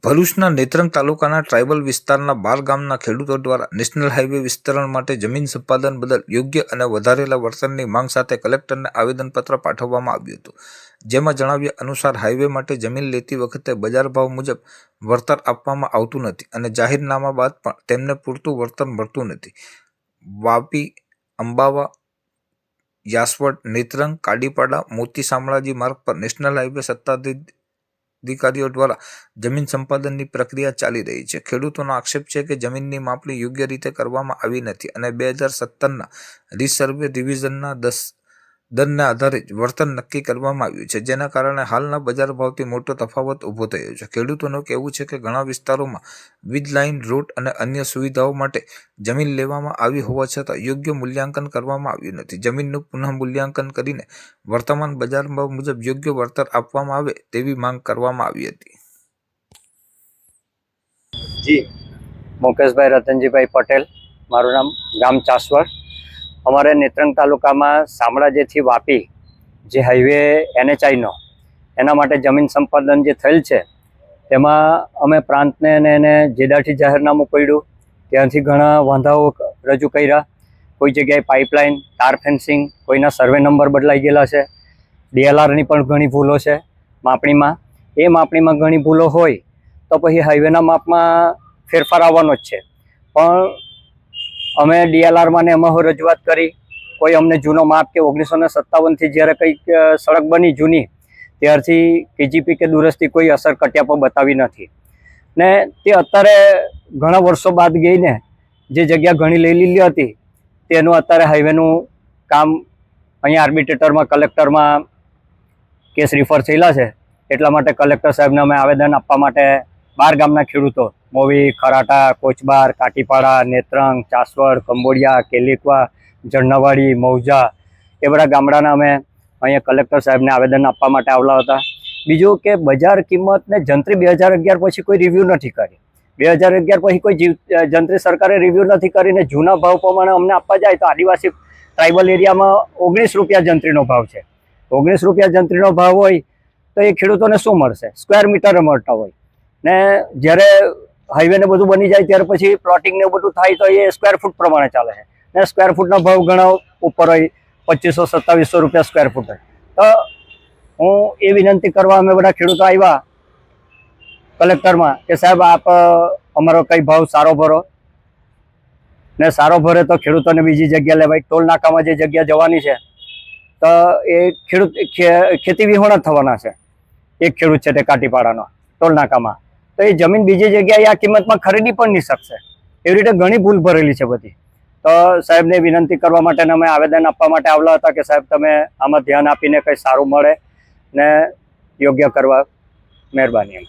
ભરૂચના નેત્રંગ તાલુકાના ટ્રાયબલ વિસ્તારના 12 ગામના ખેડૂતો દ્વારા નેશનલ હાઈવે વિસ્તરણ માટે જમીન સંપાદન બદલ યોગ્ય અને વધારેલા વળતરની માંગ સાથે કલેક્ટરને આવેદનપત્ર પાઠવવામાં આવ્યું હતું, જેમાં જણાવ્યા અનુસાર હાઈવે માટે જમીન લેતી વખતે બજાર ભાવ મુજબ વળતર આપવામાં આવતું નથી અને જાહેરનામા બાદ પણ તેમને પૂરતું વળતર મળતું નથી. વાપી, અંબાવા, યાસવડ, નેત્રંગ, કાડીપાડા, મોતી શામળાજી માર્ગ પર નેશનલ હાઈવે અધિકારીઓ દ્વારા જમીન સંપાદનની પ્રક્રિયા ચાલી રહી છે. ખેડૂતોનો આક્ષેપ છે કે જમીનની માપણી યોગ્ય રીતે કરવામાં આવી નથી અને 2017ના રીસર્વે રિવિઝનના દરના આધારે જ વળતર નક્કી કરવામાં આવ્યું છે, જેના કારણે હાલના બજાર ભાવથી મોટો તફાવત ઊભો થયો છે. ખેડૂતોનું કહેવું છે કે ઘણા વિસ્તારોમાં વીજ લાઇન, રોડ અને અન્ય સુવિધાઓ માટે જમીન લેવામાં આવી હોવા છતાં યોગ્ય મૂલ્યાંકન કરવામાં આવ્યું નથી. જમીનનું પુનઃ મૂલ્યાંકન કરીને વર્તમાન બજાર ભાવ મુજબ યોગ્ય વળતર આપવામાં આવે તેવી માંગ કરવામાં આવી હતી. જી, મુકેશભાઈ રતનજીભાઈ પટેલ, મારું નામ, ગામ ચાસવડ. અમારે નેત્રંગ તાલુકામાં શામળાજીથી વાપી જે હાઈવે NHIનો એના માટે જમીન સંપાદન જે થયેલ છે તેમાં અમે પ્રાંતને અને એને જેદાથી જાહેરનામું પડ્યું, ત્યાંથી ઘણા વાંધાઓ રજૂ કર્યા. કોઈ જગ્યાએ પાઇપલાઇન, તાર ફેન્સિંગ, કોઈના સર્વે નંબર બદલાઈ ગયેલા છે, DLRની પણ ઘણી ભૂલો છે માપણીમાં. એ માપણીમાં ઘણી ભૂલો હોય તો પછી હાઈવેના માપમાં ફેરફાર આવવાનો જ છે. પણ અમે DLRમાં ને એમાં રજૂઆત કરી, કોઈ અમને જૂનો માપ કે 1957થી જ્યારે કંઈક સડક બની જૂની ત્યારથી KGP કે દુરસ્તી કોઈ અસર કટ્યા પર બતાવી નથી ને તે અત્યારે ઘણા વર્ષો બાદ ગઈને જે જગ્યા ઘણી લઈ લીધી હતી તેનું અત્યારે હાઈવેનું કામ અહીંયા આર્બિટ્રેટરમાં, કલેક્ટરમાં કેસ રિફર થયેલા છે. એટલા માટે કલેક્ટર સાહેબને અમે આવેદન આપવા માટે 12 ગામના ખેડૂતો મોવી, ખરાટા, કોચબાર, કાટીપાડા, નેત્રંગ, ચાસવડ, કંબોડિયા, કેલીકવા, જણનાવાડી, મૌજા એ બધા ગામડાના અમે અહીંયા કલેક્ટર સાહેબને આવેદન આપવા માટે આવેલા હતા. બીજું કે બજાર કિંમતને જંત્રી 2011 પછી કોઈ રિવ્યૂ નથી કરી. 2011 પછી કોઈ જંત્રી સરકારે રિવ્યૂ નથી કરીને જૂના ભાવ પ્રમાણે અમને આપવા જાય તો આદિવાસી ટ્રાઇબલ એરિયામાં 19 રૂપિયા જંત્રીનો ભાવ છે. 19 રૂપિયા જંત્રીનો ભાવ હોય તો એ ખેડૂતોને શું મળશે? સ્ક્વેર મીટરે મળતા હોય ને જ્યારે હાઈવે ને બધું બની જાય ત્યારે પછી પ્લોટિંગ ને બધું થાય તો એ સ્ક્વેર ફૂટ પ્રમાણે ચાલે છે ને સ્ક્વેર ફૂટના ભાવ ઘણા ઉપર હોય, 2500-2700 રૂપિયા સ્ક્વેર ફૂટ હોય. તો હું એ વિનંતી કરવા અમે બધા ખેડૂતો આવ્યા કલેક્ટરમાં કે સાહેબ આપ અમારો કઈ ભાવ સારો ભરો ને સારો ભરે તો ખેડૂતોને બીજી જગ્યા લેવાય. ટોલ નાકામાં જે જગ્યા જવાની છે તો એ ખેડૂત ખેતી વિહોણા થવાના છે. એક ખેડૂત છે તે કાટીપાડાનો ટોલ નાકામાં, તો એ જમીન બીજી જગ્યાએ આ કિંમતમાં ખરીદી પણ નહીં શકશે. એવી રીતે ઘણી ભૂલ ભરેલી છે બધી. તો સાહેબને વિનંતી કરવા માટે અમે આવેદન આપવા માટે આવેલા હતા કે સાહેબ તમે આમાં ધ્યાન આપીને કંઈ સારું મળે ને યોગ્ય કરવા મહેરબાની.